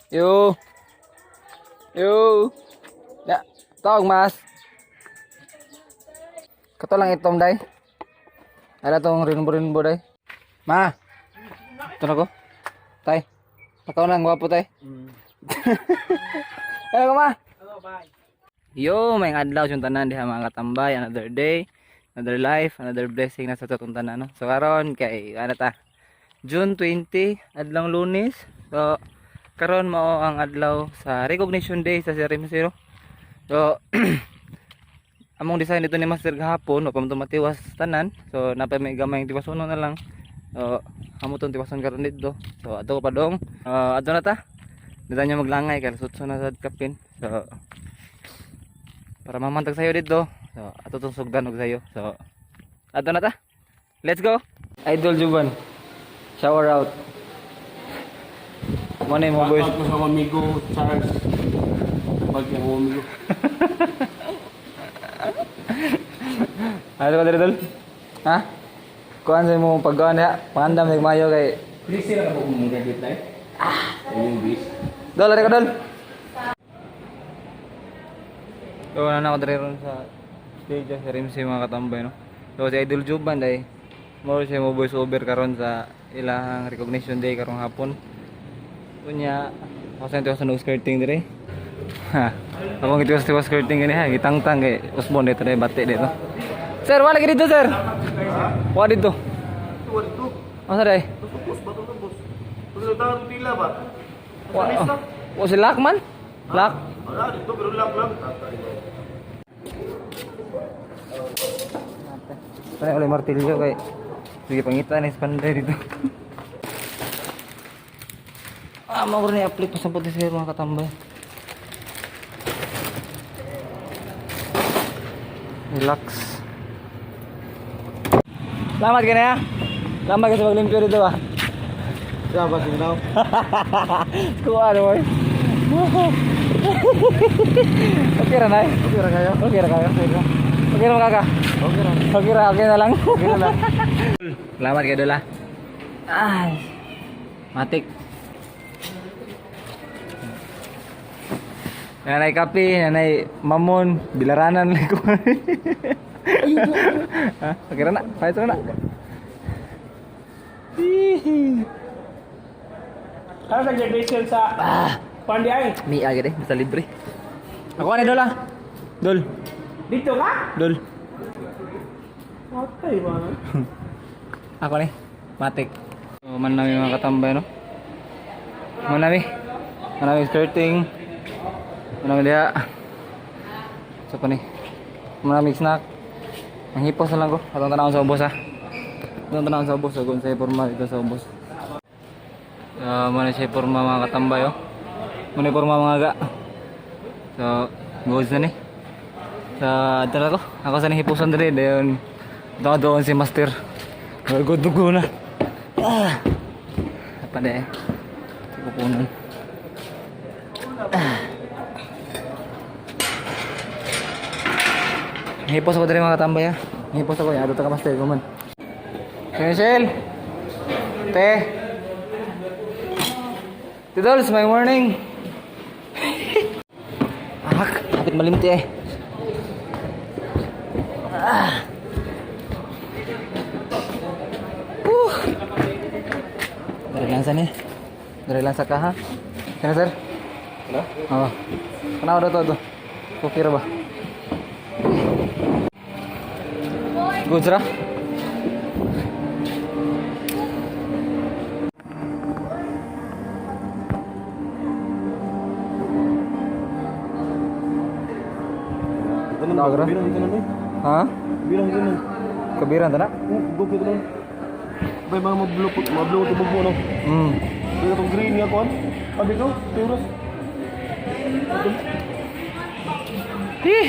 Yo. Yo. Ya, tawag mas. Kato lang itom day. Ada tong rinbo day. Ma. Ito na ko. Tay. Pakaw lang gwapo tay. Hello ma. Hello, bye. Yo, may adlaw yung tanan diha mga katambay, another day, another life, another blessing na sa tutong tanan no. So karon kay ano ta? June 20, adlaw Lunes. So karon mao ang adlaw sa recognition day sa Serim Zero. So among design dito ni Master gahapon, wa pa man matiwas tanan. So napay may gamay tiwas uno na lang. So amo tong tiwason karon dito. So ato pa dong. Ato na ta. Dito nyo maglangay kay sutso na sa kapin. So para mamantag sayo dito. So ato tong sugdan og sayo. So ato na ta. Let's go. Idol Juban. Shower out. Mo mo boys. Ako sa amigo Charles. Pag yung amigo. Ano ba dito? Ha? Kuan sa mo pagkuan ya, pangandam ng mayo kay. Please sila ka po mong gadget na eh. Yung bis. Dol, ari ka dol. So na ako dire ron sa stage sa RMC mga katambay no. So si Idol Juban day mo siya mo voice over karon sa ilang recognition day karong hapon. Kunya ako sa tiwas ng skirting dire. Ha. Ako tiwas skirting gani ha, gitangtang kay Osmond dito day bate dito. Sir, wala ka dito sir. Wala dito. Asa day? Bus, bato na bus. Bus na pila ba? O si Lock man? Lock? Wala dito, pero lang. Tanya oleh martilyo kay sige pangitan ni panday dito. Mau ko ni apply pa sa puti sa mga katambay. Relax. Selamat ka na ya. Lambat ka sa paglimpyo dito ah. Siapa sih now? Kuha ano boy. Okay ra na. Okay ra kayo? Okay ra kayo. Okay ra kaka. Okay na lang. Okay na lang. Selamat kayo dula. Ay. Matik. Nanay kape, nanay mamon, bilaranan lang ko. Ha? Okay ra na. Pahit ra na. Ano sa graduation sa Pandi ay? Mi agad eh, basta libre. Ako na dol ah. Dol. Dito ka? Dol. Patay ba na? Ako ni. Matik. So, man namin mga katambay no. Manami. Manami skirting. Manami dia. So pa ni. Manami snack. Ang hipos na lang ko. Atong tanawon sa ubos ha. Atong tanawon sa ubos. So kung sa formal ito sa ubos. Mana siya forma mga katambay oh. Muna forma mga aga. So goods na ni. Sa tara ko. Ako sa hipuson diri dayon. Doon si Master. Dugo na. Apa deh? Kukunan. Hipos ako diri mga katambay ha. Hipos ako ya. Ato ka Master kuman. Michelle. Te. Tidols, my morning. Kapit malimti eh. Dari lang sa ni. Dari lang sa ka ha. Kena sir? Ano? Oo. Kenapa daw to? Okay ra ba? Good ra? Nagra? Bilang dito na. Ha? Bilang dito na. Kabiran ta na? Buko dito na. Bay mga mablupot tubog mo no. Dito tong green nga kon. Abi ko, turos.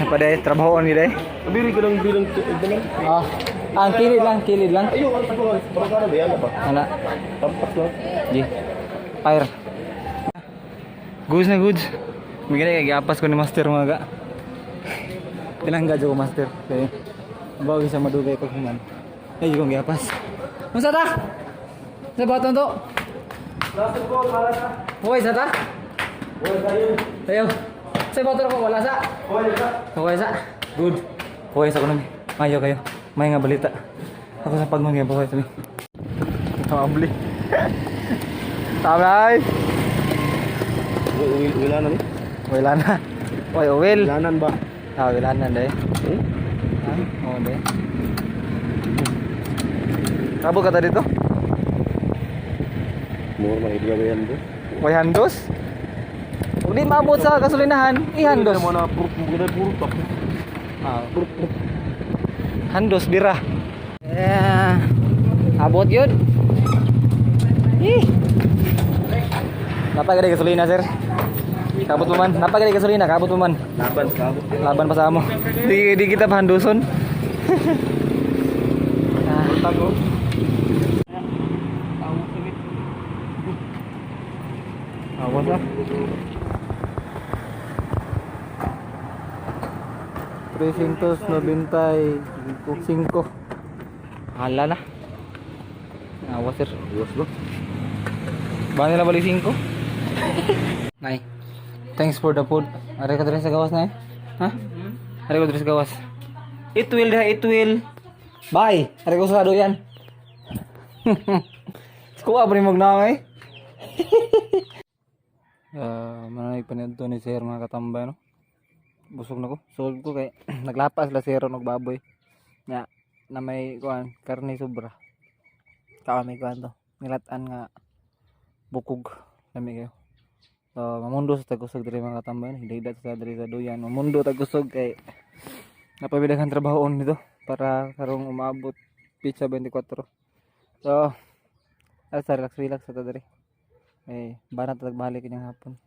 Apa deh trabaho ni deh? Abiri ko lang bilang dito. Ang kilid lang. Ayo, ang tago. Para ba yan ba? Ana. Tampas lang. Di. Fire. Goods na goods. Migay kay gapas ko ni Master mga ga. Tinangga ko Master. Kay bawi sa madugay pag human. Ay kong gapas. Unsa ta? Sa baton to? Last ball, malas na. Hoy sa ta? Ayo. Sa motor ko wala sa. Okay sa. Good. Okay sa kuno. Mayo kayo. May nga balita. Ako sa pagmangyan po kayo sa mi. Mabli. Tamay. Wilanan ni? Wala na. Oy, Will. Wilanan ba? Ah, wala na deh. Oh, deh. Kabul kata dito? Mura man idea ba yan bro? May handos? Huwag din maabot sa gasolinahan. Ihandos. Mo na puro tak. Ah, handos bira. Abot yun. Ih. Napagay gasolina, sir. Kabut mo man. Napagay gasolina, kabut mo man. Laban pa sa amo. Di kita pahanduson. Tago. Awas lah. 395. Hala na. Awas sir. Awas bro. Ba nila balik 5? Nay. Thanks for the food. Are ka diri sa gawas na Ha? Are ko diri sa gawas. It will. Bye. Are ko sa doyan. Kuha pa rin magnangay. Manay panito ni sir mga katambay no. Busog na ko. Solve ko kay naglapas la sir nagbaboy. Nya na may kuan karne sobra. May kuan to. Nilatan nga bukog lami kayo. So mamundo sa tagusog diri mga katambay no. Hidaydat sa diri sa doyan. Mamundo tagusog kay napabidagan trabahoon nito para karong umabot pizza 24. So relax sa diri. Banat tagbalik ining hapon.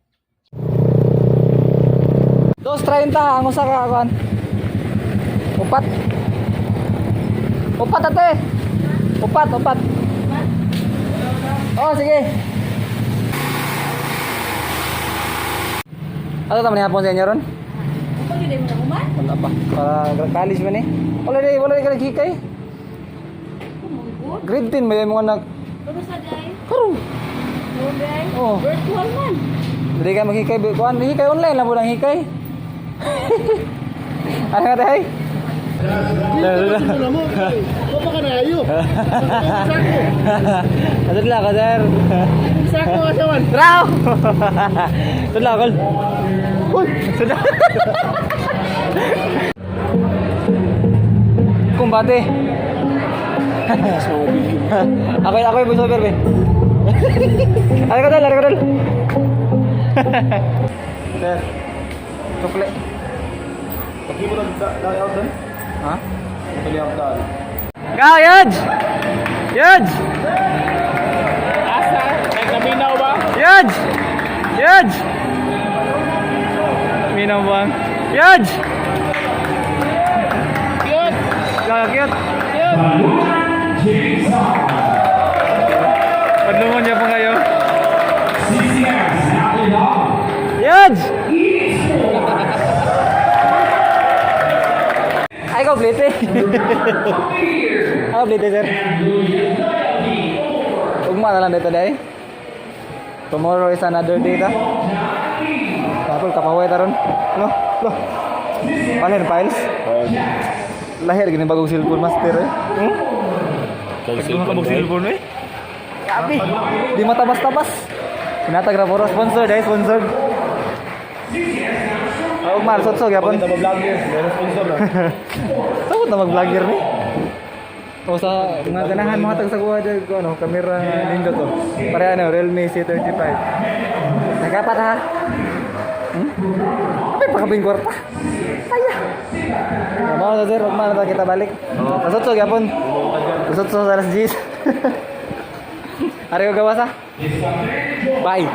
2.30 ang usa ka kuan. Upat ate. Upat. Oh, sige. Ano tama ni hapon sa inyo ron? Apa gede mo na kuman? Wala pa. Para college man eh. Wala di ka naghikay. Kumungkot. Grade 10 may mga anak. Pero sa day. Karon. No day. Oh. Virtual man. Dili ka maghikay. Kuan hikay online lang mo nang hikay. Ano ka tayo? Ano mo? Ko pa kana ayo. Adto lang ka sir. Sako ka sawan. Raw. Tudla kol. Uy, sudah. Kumbate. Ako yung buso perbe. Ari ko dal. Sir. Tukle. Pagi mo dali out dan. Ha? Dali out dan. Go, Yaj! Asa? Nagkaminaw ba? Yaj! Minaw bang? Yaj! Cute. Cute. Padlungan niya po kayo. Yaj! Ay, ko blite. Ako blite, sir. Ugma na lang dito day. Tomorrow is another day ta. Tapos kapaway taron. No? Panin files. Lahir gini bagong cellphone master eh. Bagong cellphone eh. Kapi. Di matabas-tabas. Pinatag ra puro sponsor dai sponsor. Oh, Mar, sotsog yapon. Kita mag-vlogger, may sponsor na. Saan na mag-vlogger ni? O sa mga ganahan mga tag sa kuha dyan ko ano, kamera lindo to. Pare ano, Realme C35. Nagkapat ha? Apa yung pakabing kwarta? Aya. Mau na sir, magmana na kita balik. Sotsog yapon. Sotsog sa alas 10. Ari ko gawas ha? Bye.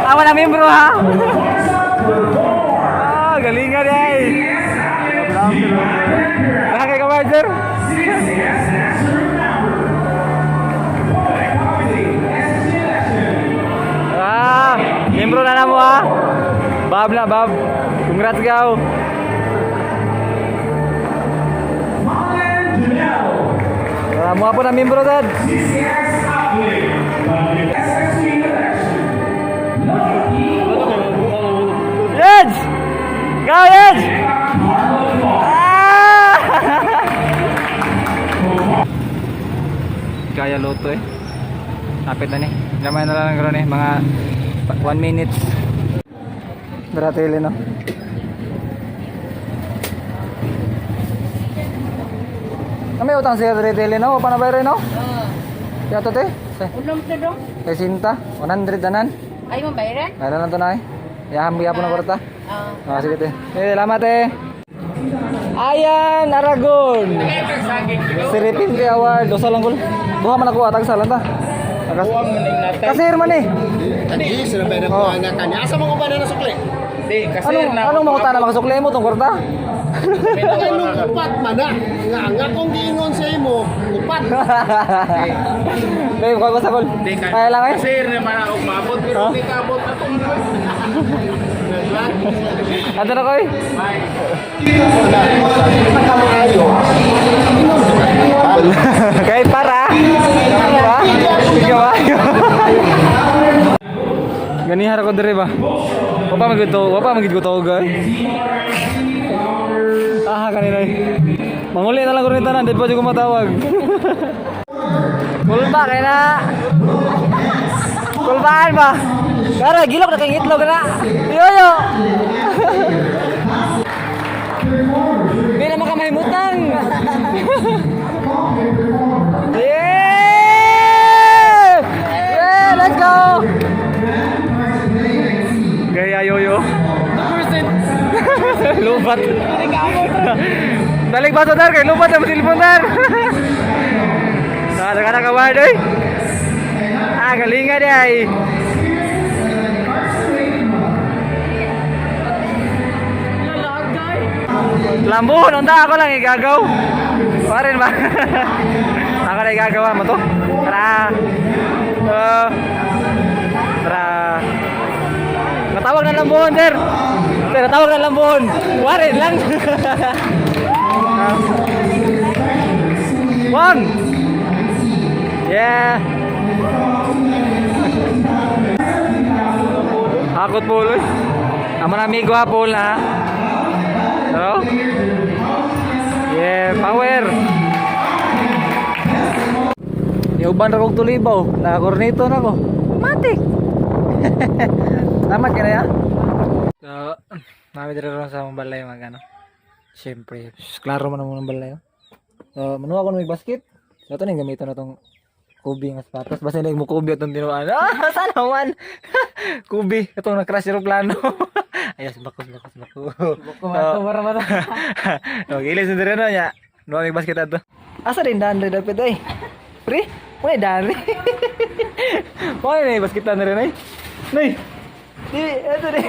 Awan na membro ha. Galingan ay. Nakakay ka ba, sir? Membro na mo ha. Bab. Congrats gaw. Mga po na membro dad. Yeds! Go Yeds! Ah! Kaya loto eh. Kapit na ni. Gamay na lang gano'n eh. Mga 1 minute. Daratili no. Kami utang siya daratili no. Wapa na bayari no? Kaya to te? Ulam na dong. Kay Sinta. 100 tanan. Ay mo bayaran? Kaya lang to na eh. Yaham bigyan po na kwarta. Ah. Sige te. Salamat eh. Ayan, Aragon. Siripin award. Dosa lang ko. Duha man ako atag salan ta. Kasir man eh. Tadi sila ba na po anak kanya? Asa mo ba na sukli? Di, kasi Anong makuta na makasukli mo tong kwarta? Anong upat man na? Nga kung giingon sa imo, upat. Babe, ko sa kol. di ka. Kaya lang eh. Kasi naman ako mabot, pero di ka abot na itong Ano na ko eh? Kahit para. Ano ba? Sige ba? Ganihar ako dire ba? Wapa magid ko to guys. Kanina eh. Manguli na lang ko rin tanan, di pa dyan ko matawag. Kulba kaya na. Kulbaan ba? Pero gilok na kayong itlog na. Yoyo. Hindi na makamahimutan. Yeah! Yeah! Let's go! Gaya yoyo. Lupat. Balik ba to dar kay lupat ang telepon dar. Kada ka ward oy. Galinga di ay. Lambon, unta ako lang igagaw. Parin ba? Ako na igagawa mo to. Tara. Tara. Natawag na lambon, sir. Sir, natawag na lambon. Warin lang. Wang. Yeah. Hakot po uloy. Ang mga amigo ha po na. Hello? Yeah, power. Iuban ra kog tulibaw. Nakakornito na ko. Matik. Tama ka na ya? So, mami dito rin sa balay mag ano. Siyempre, klaro man ang balay. So, manuha ko ng basket. So, ito na yung gamitin na itong kubi ng sapatos. Basta na yung kubi itong tinuan. Sana man! Kubi. Itong na-crash yung plano. Ayos, bakos. Mara. Gilis na rin na niya. Nuha may basket ito. Asa rin daan rin dapat ay? Pre? Muna daan rin. Muna na yung basket na rin ay? Nay! Ito rin.